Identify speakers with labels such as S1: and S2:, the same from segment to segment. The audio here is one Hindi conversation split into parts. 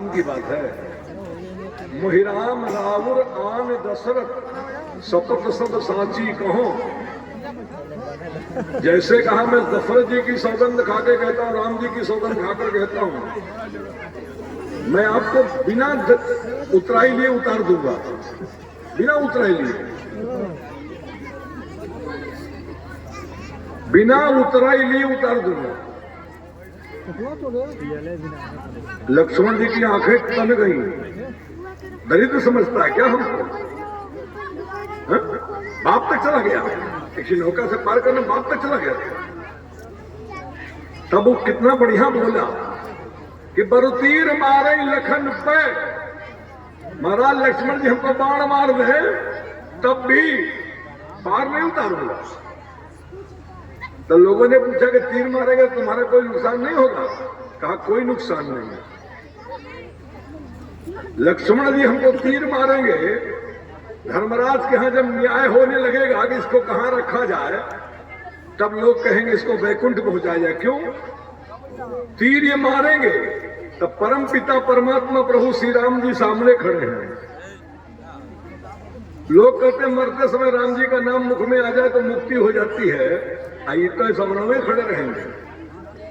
S1: की बात है। मोहिराम रावुर आन दशरथ सतत सब साची कहो। जैसे कहा मैं दशरथ जी की सौगंध खाके कहता हूँ, राम जी की सौगंध खाकर कहता हूँ, मैं आपको बिना उतराई लिए उतार दूंगा, बिना उतराई लिए, बिना उतराई लिए उतार दूंगा। लक्ष्मण जी की आंखें तन गई। दरिद्र समझता है क्या हमको? बाप तक चला गया, किसी नौका से पार करना बाप तक चला गया। तब वो कितना बढ़िया बोला कि बरुतीर मारे लखन पे। महाराज लक्ष्मण जी हमको बाण मार दे तब भी पार नहीं उतारूंगा। तो लोगों ने पूछा कि तीर मारेगा तुम्हारा कोई नुकसान नहीं होगा? कहा कोई नुकसान नहीं है। लक्ष्मण जी हमको तीर मारेंगे, धर्मराज के यहां जब न्याय होने लगेगा कि इसको कहां रखा जाए, तब लोग कहेंगे इसको वैकुंठ पहुंचाया जाए। क्यों? तीर ये मारेंगे तब परम पिता परमात्मा प्रभु श्री राम जी सामने खड़े हैं। लोग कहते हैं मरते समय राम जी का नाम मुख में आ जाए तो मुक्ति हो जाती है, आई तो सामने में खड़े रहेंगे।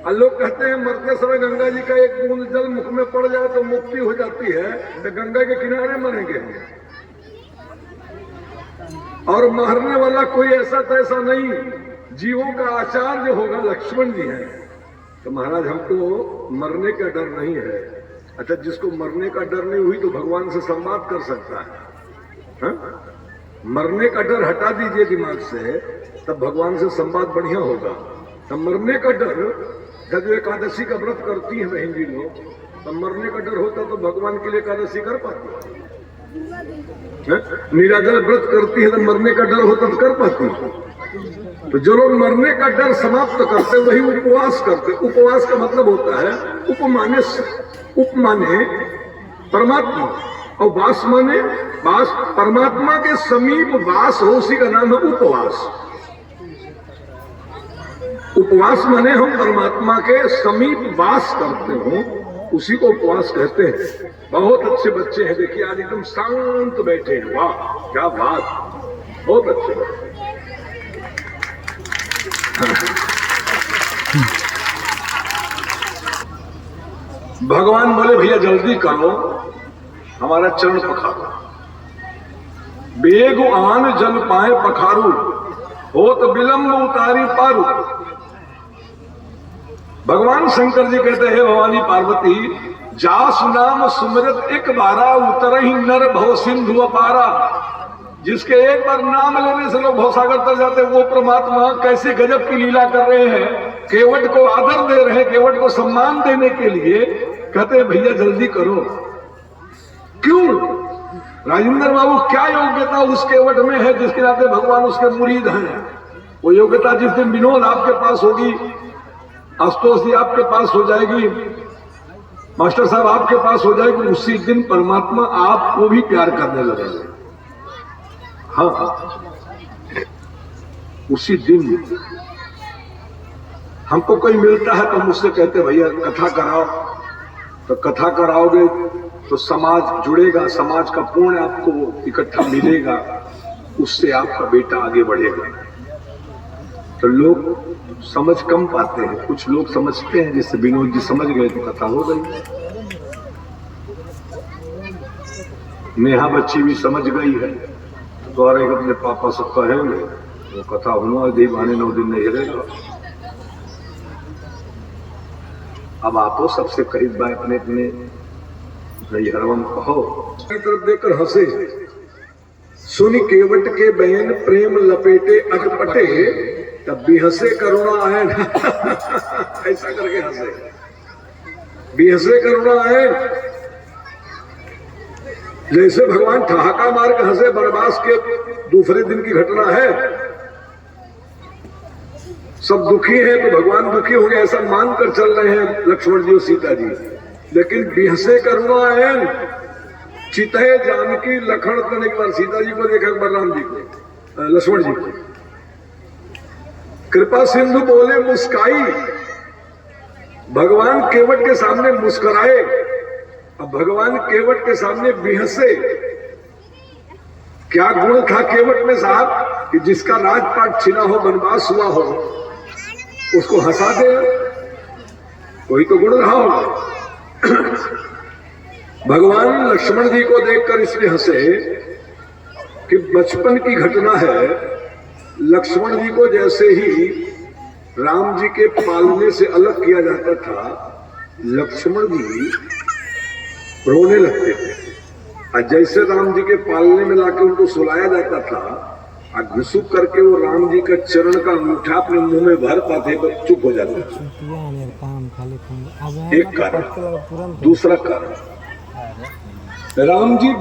S1: और लोग कहते हैं मरते समय गंगा जी का एक बूंद जल मुख में पड़ जाए तो मुक्ति हो जाती है, तो गंगा के किनारे मरेंगे। और मारने वाला कोई ऐसा तैसा नहीं, जीवों का आचार्य होगा लक्ष्मण जी है। तो महाराज हमको मरने का डर नहीं है। अच्छा, जिसको मरने का डर नहीं हुई तो भगवान से संवाद कर सकता है, हा? मरने का डर हटा दीजिए दिमाग से, तब भगवान से संवाद बढ़िया होगा। तब मरने का डर, जब एकादशी का व्रत करती है बहन जी लोग, तब मरने का डर होता तो भगवान के लिए एकादशी कर पाती है। निराजल व्रत करती है तो मरने का डर होता तो कर पाती है। तो जो लोग मरने का डर समाप्त करते वही उपवास करते। उपवास का मतलब होता है उपमाने, उपमाने परमात्मा, और वास माने वास, परमात्मा के समीप वास हो, उसी का नाम है उपवास। उपवास माने हम परमात्मा के समीप वास करते हो, उसी को उपवास कहते हैं। बहुत अच्छे बच्चे हैं, देखिए आज एकदम शांत बैठे हैं। वाह क्या बात, बहुत अच्छे बच्चे। भगवान बोले भैया जल्दी करो, हमारा चरण पखारो। बेग आन जल पाए पखारू, हो तो विलंब उतारी पारू। भगवान शंकर जी कहते हैं भवानी पार्वती, जास नाम सुमरत एक बारा, उतर ही नर भव सिंधु अपारा। जिसके एक बार नाम लेने से लोग भवसागर तर जाते, वो परमात्मा कैसे गजब की लीला कर रहे हैं। केवट को आदर दे रहे हैं, केवट को सम्मान देने के लिए कहते हैं भैया जल्दी करो। क्यों? राजेंद्र बाबू क्या योग्यता उस केवट में है जिसके नाते भगवान उसके मुरीद हैं? वो योग्यता जिस दिन विनोद आपके पास होगी, आशुतोष जी आपके पास हो जाएगी, मास्टर साहब आपके पास हो जाएगी, उसी दिन परमात्मा आपको भी प्यार करने लगेगा। हाँ, उसी दिन हमको कोई मिलता है तो मुझसे कहते भैया कथा कराओ, तो कथा कराओगे तो समाज जुड़ेगा, समाज का पुण्य आपको इकट्ठा मिलेगा, उससे आपका बेटा आगे बढ़ेगा। तो लोग समझ कम पाते हैं, कुछ लोग समझते हैं, जैसे विनोद जी समझ गए तो कथा हो गई। नेहा बच्ची भी समझ गई है, तो अरे अपने पापा सब कहेंगे वो कथा हुआ दे बहाने 9 दिन नहीं रहेगा। अब आपो सबसे करीब बाय अपने अपने हरवम कहो। तरफ देखकर हंसे, सुन केवट के बहन प्रेम लपेटे अटपटे, तब भी हंसे करुणा आए। ऐसा करके हंसे, भी हंसे करुणा आए। जैसे भगवान ठहाका मार के हंसे, बनवास के दूसरे दिन की घटना है। सब दुखी हैं तो भगवान दुखी हो गए ऐसा मानकर चल रहे हैं लक्ष्मण जी और सीता जी। लेकिन बिहसे करुणा है, चितहे जानकी लखन तन। एक बार सीता जी को देखा, एक बार राम जी को, लक्ष्मण जी को। कृपा सिंधु बोले मुस्काई, भगवान केवट के सामने मुस्कुराए अब भगवान केवट के सामने बिहसे। क्या गुण था केवट में साहब कि जिसका राजपाट छिना हो, वनवास हुआ हो, उसको हंसा दे। कोई तो गुण रहा होगा। भगवान लक्ष्मण जी को देखकर इसलिए हंसे कि बचपन की घटना है। लक्ष्मण जी को जैसे ही राम जी के पालने से अलग किया जाता था, लक्ष्मण जी रोने लगते थे। और जैसे राम जी के पालने में लाके उनको सुलाया जाता था, और घुसुक करके वो राम जी का चरण का अंगूठा अपने मुंह में भर पाते तो चुप हो जाते थे। एक कारण। दूसरा कारण, राम जी